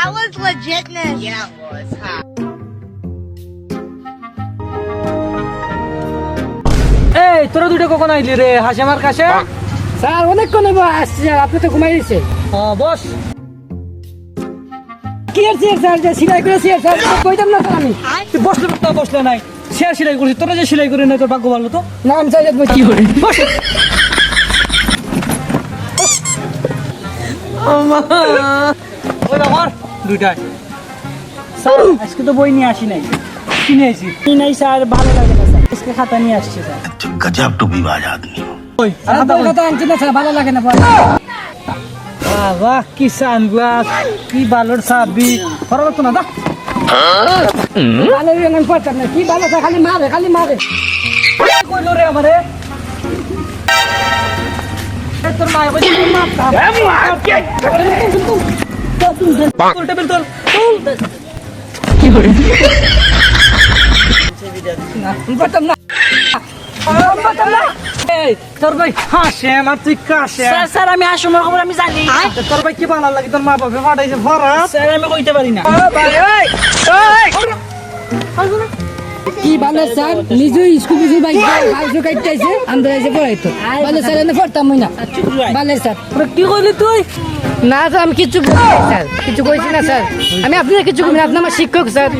That was legitness. Yeah, it was. Huh? এই তোরা দুটো কখন আইলি রে হাসি আমার কাছে? স্যার অনেকক্ষণ আসছে স্যার, আপনি তো ঘুমাই দিচ্ছে। বস। কি আর স্যার যে সিলাই করে স্যার কইতাম না স্যার আমি। তুই বসলে তো বসলে নাই, শেয়ার সেলাই করছিস, তোরা যে সেলাই করে নাই তোর ভাগ্য ভালো তো। না আমি চাইলে কি করে বস। ওই আমার দুইটাই স্যার আজকে তো বই নিয়ে আসি নাই, কিনে আসি। কি নাই স্যার, ভালো লাগে না স্যার, আজকে খাতা নিয়ে আসছে স্যার। गजब टूबीबाज आदमी हो। ওই আপনার কথা আনছি না স্যার, ভালো লাগে না পড়া। বাবা কি সানগ্লাস, কি ভালোর সাবি ভালো লাগতো না দা। ভালো আমি পড়তাম না, কি ভালো স্যার, খালি মারে। কইলো রে আমারে তোর মা কই তুই মারতা তোর টেবিল তোর কি করে না পড়তাম না। এই তোর ভাই হাসে আমার তুই কাশে স্যার স্যার আমি আসমর খবর আমি জানি। তোর ভাই কি ভালো লাগে তোর মা বাবা ফাটাইছে ফরা স্যার আমি কইতে পারি না। কি ভালো স্যার, নিজে স্কুল বুঝি ভাই ভাইসো কাটতেছে আমরা এসে পড়াইতো ভালো স্যার, এনে পড়তাম না ভালো স্যার। কি কইলি তুই? না স্যার আমি কিছু বলি নাই স্যার, কিছু কইছি না স্যার, আমি আপনার কিছু কই না, আপনি আমার শিক্ষক স্যার।